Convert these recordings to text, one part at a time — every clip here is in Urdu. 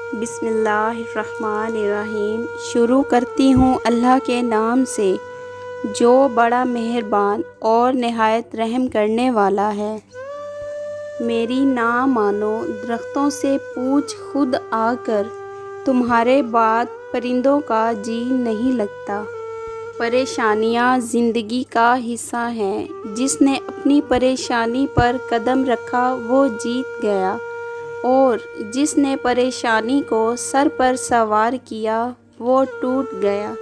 بسم اللہ الرحمن الرحیم۔ شروع کرتی ہوں اللہ کے نام سے جو بڑا مہربان اور نہایت رحم کرنے والا ہے۔ میری نہ مانو، درختوں سے پوچھ خود آ کر، تمہارے بعد پرندوں کا جی نہیں لگتا۔ پریشانیاں زندگی کا حصہ ہیں، جس نے اپنی پریشانی پر قدم رکھا وہ جیت گیا، اور جس نے پریشانی کو سر پر سوار کیا وہ ٹوٹ گیا۔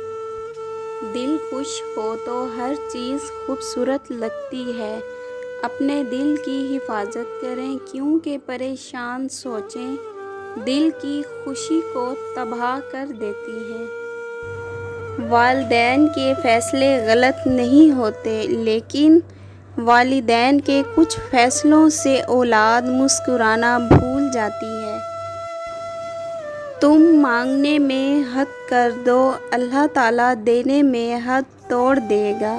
دل خوش ہو تو ہر چیز خوبصورت لگتی ہے۔ اپنے دل کی حفاظت کریں، کیونکہ پریشان سوچیں دل کی خوشی کو تباہ کر دیتی ہیں۔ والدین کے فیصلے غلط نہیں ہوتے، لیکن والدین کے کچھ فیصلوں سے اولاد مسکرانا بھول جاتی ہے۔ تم مانگنے میں حد کر دو، اللہ تعالیٰ دینے میں حد توڑ دے گا۔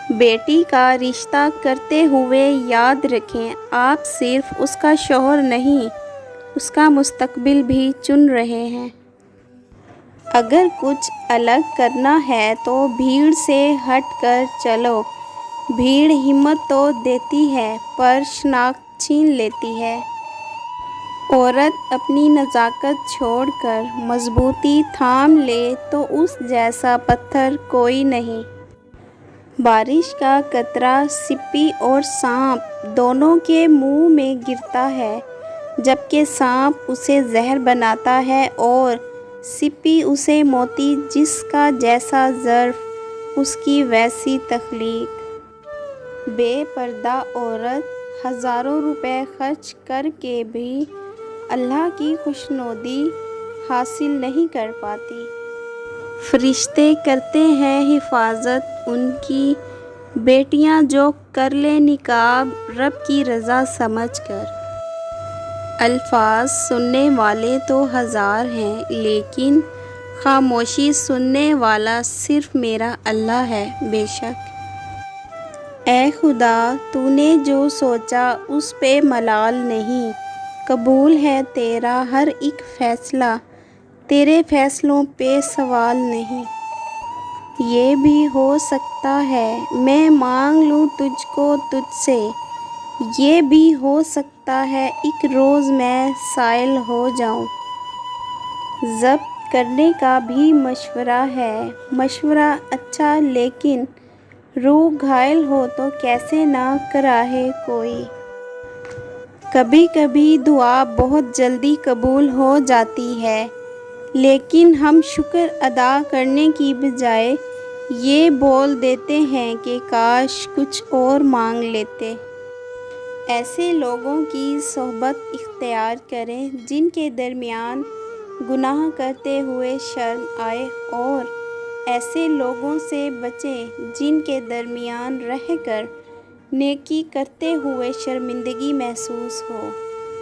بیٹی کا رشتہ کرتے ہوئے یاد رکھیں، آپ صرف اس کا شوہر نہیں، اس کا مستقبل بھی چن رہے ہیں۔ اگر کچھ الگ کرنا ہے تو بھیڑ سے ہٹ کر چلو۔ بھیڑ ہمت تو دیتی ہے، پر شناخت چھین لیتی ہے۔ عورت اپنی نزاکت چھوڑ کر مضبوطی تھام لے تو اس جیسا پتھر کوئی نہیں۔ بارش کا قطرہ سپی اور سانپ دونوں کے منہ میں گرتا ہے، جبکہ سانپ اسے زہر بناتا ہے اور سپی اسے موتی۔ جس کا جیسا ظرف، اس کی ویسی تخلیق۔ بے پردہ عورت ہزاروں روپے خرچ کر کے بھی اللہ کی خوشنودی حاصل نہیں کر پاتی۔ فرشتے کرتے ہیں حفاظت ان کی، بیٹیاں جو کر لیں نقاب رب کی رضا سمجھ کر۔ الفاظ سننے والے تو ہزار ہیں، لیکن خاموشی سننے والا صرف میرا اللہ ہے۔ بے شک اے خدا، تو نے جو سوچا اس پہ ملال نہیں، قبول ہے تیرا ہر ایک فیصلہ، تیرے فیصلوں پہ سوال نہیں۔ یہ بھی ہو سکتا ہے میں مانگ لوں تجھ کو تجھ سے، یہ بھی ہو سکتا ہے ایک روز میں سائل ہو جاؤں۔ ضبط کرنے کا بھی مشورہ ہے، مشورہ اچھا، لیکن روح گھائل ہو تو کیسے نہ کراہے کوئی۔ کبھی کبھی دعا بہت جلدی قبول ہو جاتی ہے، لیکن ہم شکر ادا کرنے کی بجائے یہ بول دیتے ہیں کہ کاش کچھ اور مانگ لیتے۔ ایسے لوگوں کی صحبت اختیار کریں جن کے درمیان گناہ کرتے ہوئے شرم آئے، اور ایسے لوگوں سے بچیں جن کے درمیان رہ کر نیکی کرتے ہوئے شرمندگی محسوس ہو۔